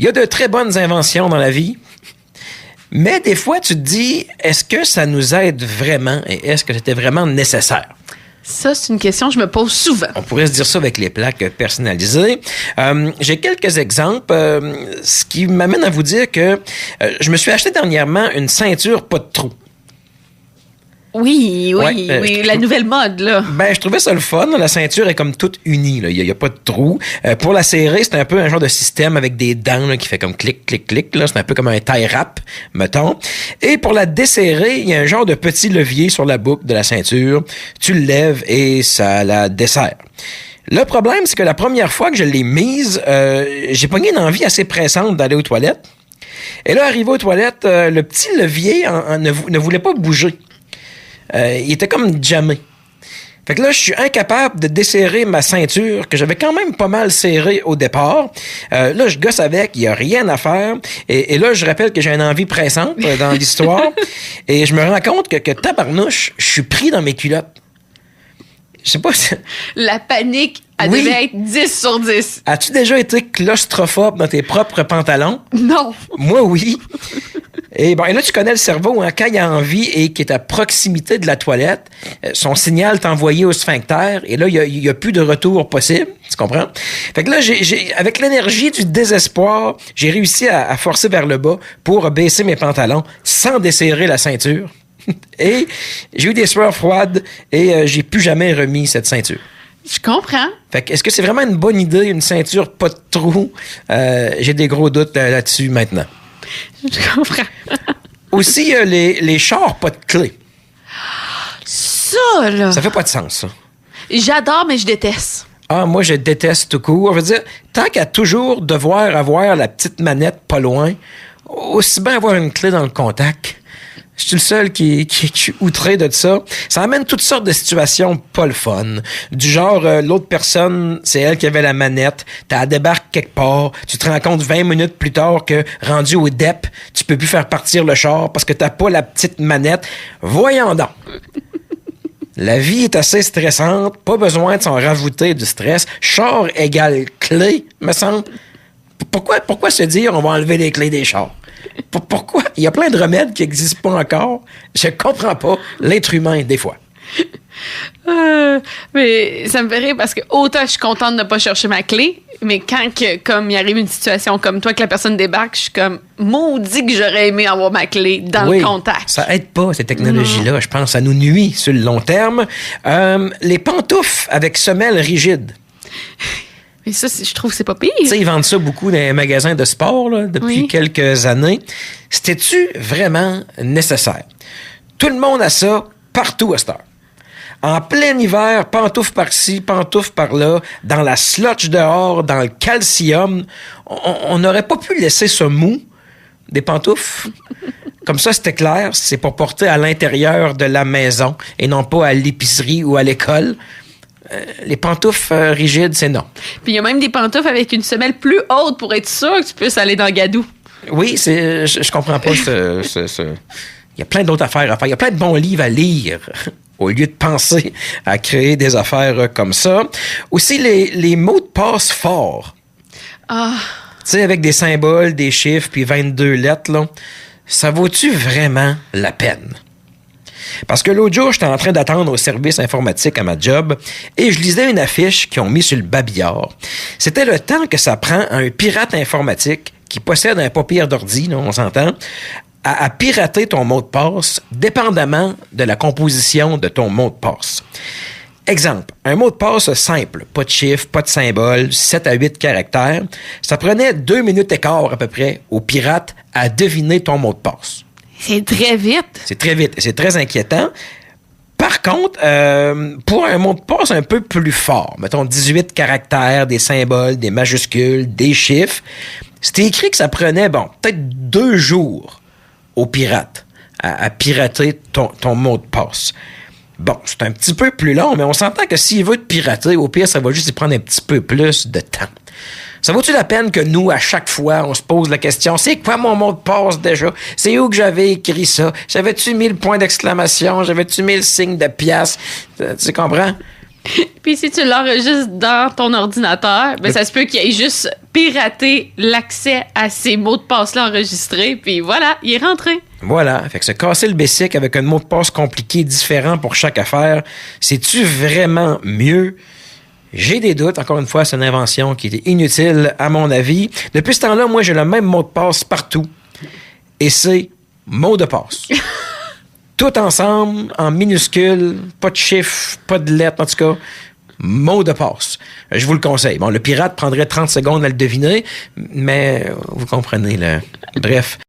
Il y a de très bonnes inventions dans la vie, mais des fois, tu te dis, est-ce que ça nous aide vraiment et est-ce que c'était vraiment nécessaire? Ça, c'est une question que je me pose souvent. On pourrait se dire ça avec les plaques personnalisées. J'ai quelques exemples, ce qui m'amène à vous dire que je me suis acheté dernièrement une ceinture pas de trou. Oui, la nouvelle mode, là. Ben, je trouvais ça le fun. La ceinture est comme toute unie, là. Il y a pas de trou. Pour la serrer, c'est un peu un genre de système avec des dents, là, qui fait comme clic, clic, clic, là. C'est un peu comme un tie wrap, mettons. Et pour la desserrer, il y a un genre de petit levier sur la boucle de la ceinture. Tu le lèves et ça la desserre. Le problème, c'est que la première fois que je l'ai mise, j'ai pogné une envie assez pressante d'aller aux toilettes. Et là, arrivé aux toilettes, le petit levier ne voulait pas bouger. Il était comme jammé. Fait que là, je suis incapable de desserrer ma ceinture, que j'avais quand même pas mal serrée au départ. Là, je gosse avec, il n'y a rien à faire. Et là, je rappelle que j'ai une envie pressante dans l'histoire. Et je me rends compte que tabarnouche, je suis pris dans mes culottes. Je sais pas si... La panique, elle devait être 10 sur 10. As-tu déjà été claustrophobe dans tes propres pantalons? Non. Moi, oui. Et bon, et là, tu connais le cerveau, hein, quand il a envie et qu'il est à proximité de la toilette, son signal est envoyé au sphincter, et là, il y a plus de retour possible. Tu comprends? Fait que là, avec l'énergie du désespoir, j'ai réussi à forcer vers le bas pour baisser mes pantalons sans desserrer la ceinture. Et j'ai eu des sueurs froides et j'ai plus jamais remis cette ceinture. Je comprends. Fait que est-ce que c'est vraiment une bonne idée, une ceinture pas de trou? J'ai des gros doutes là-dessus maintenant. Je comprends. Aussi, les chars pas de clé. Ça, là. Ça fait pas de sens, ça. J'adore, mais je déteste. Ah, moi, je déteste tout court. On veut dire, tant qu'à toujours devoir avoir la petite manette pas loin, aussi bien avoir une clé dans le contact. Je suis le seul qui est outré de ça. Ça amène toutes sortes de situations pas le fun. Du genre, l'autre personne, c'est elle qui avait la manette. T'as débarque quelque part. Tu te rends compte 20 minutes plus tard que, rendu au DEP, tu peux plus faire partir le char parce que t'as pas la petite manette. Voyons donc. La vie est assez stressante. Pas besoin de s'en rajouter du stress. Char égale clé, me semble. Pourquoi se dire on va enlever les clés des chars? Pourquoi? Il y a plein de remèdes qui n'existent pas encore. Je comprends pas l'être humain, des fois. Mais ça me fait rire parce que autant je suis contente de ne pas chercher ma clé, mais quand comme il arrive une situation comme toi, que la personne débarque, je suis comme maudit que j'aurais aimé avoir ma clé dans le contact. Ça aide pas, ces technologies-là. Je pense que ça nous nuit sur le long terme. Les pantoufles avec semelles rigides. Mais ça, je trouve que c'est pas pire. Tu sais, ils vendent ça beaucoup dans les magasins de sport là, depuis quelques années. C'était-tu vraiment nécessaire? Tout le monde a ça partout à cette heure. En plein hiver, pantoufles par-ci, pantoufles par-là, dans la slotch dehors, dans le calcium. On n'aurait pas pu laisser ce mou des pantoufles. Comme ça, c'était clair, c'est pour porter à l'intérieur de la maison et non pas à l'épicerie ou à l'école. Les pantoufles rigides, c'est non. Puis il y a même des pantoufles avec une semelle plus haute pour être sûr que tu puisses aller dans le gadou. Oui, je comprends pas ce... Il y a plein d'autres affaires à faire. Il y a plein de bons livres à lire au lieu de penser à créer des affaires comme ça. Aussi, les mots de passe forts. Ah. Tu sais, avec des symboles, des chiffres, puis 22 lettres, là. Ça vaut-tu vraiment la peine? Parce que l'autre jour, j'étais en train d'attendre au service informatique à ma job et je lisais une affiche qu'ils ont mis sur le babillard. C'était le temps que ça prend à un pirate informatique qui possède un papier d'ordi, là, on s'entend, à pirater ton mot de passe dépendamment de la composition de ton mot de passe. Exemple, un mot de passe simple, pas de chiffres, pas de symboles, 7 à 8 caractères, ça prenait 2 minutes et quart à peu près aux pirates à deviner ton mot de passe. C'est très vite. C'est très vite et c'est très inquiétant. Par contre, pour un mot de passe un peu plus fort, mettons 18 caractères, des symboles, des majuscules, des chiffres, c'était écrit que ça prenait, peut-être 2 jours aux pirates à pirater ton mot de passe. Bon, c'est un petit peu plus long, mais on s'entend que s'il veut te pirater, au pire, ça va juste y prendre un petit peu plus de temps. Ça vaut-tu la peine que nous, à chaque fois, on se pose la question, c'est quoi mon mot de passe déjà? C'est où que j'avais écrit ça? J'avais-tu mis le point d'exclamation? J'avais-tu mis le signe de pièce? Tu comprends? Puis si tu l'enregistres dans ton ordinateur, ben ça se peut qu'il ait juste piraté l'accès à ces mots de passe-là enregistrés, puis voilà, il est rentré. Voilà. Fait que se casser le basic avec un mot de passe compliqué, différent pour chaque affaire, c'est-tu vraiment mieux? J'ai des doutes. Encore une fois, c'est une invention qui était inutile, à mon avis. Depuis ce temps-là, moi, j'ai le même mot de passe partout. Et c'est mot de passe. Tout ensemble, en minuscules, pas de chiffres, pas de lettres, en tout cas, mot de passe. Je vous le conseille. Bon, le pirate prendrait 30 secondes à le deviner, mais vous comprenez, là. Bref.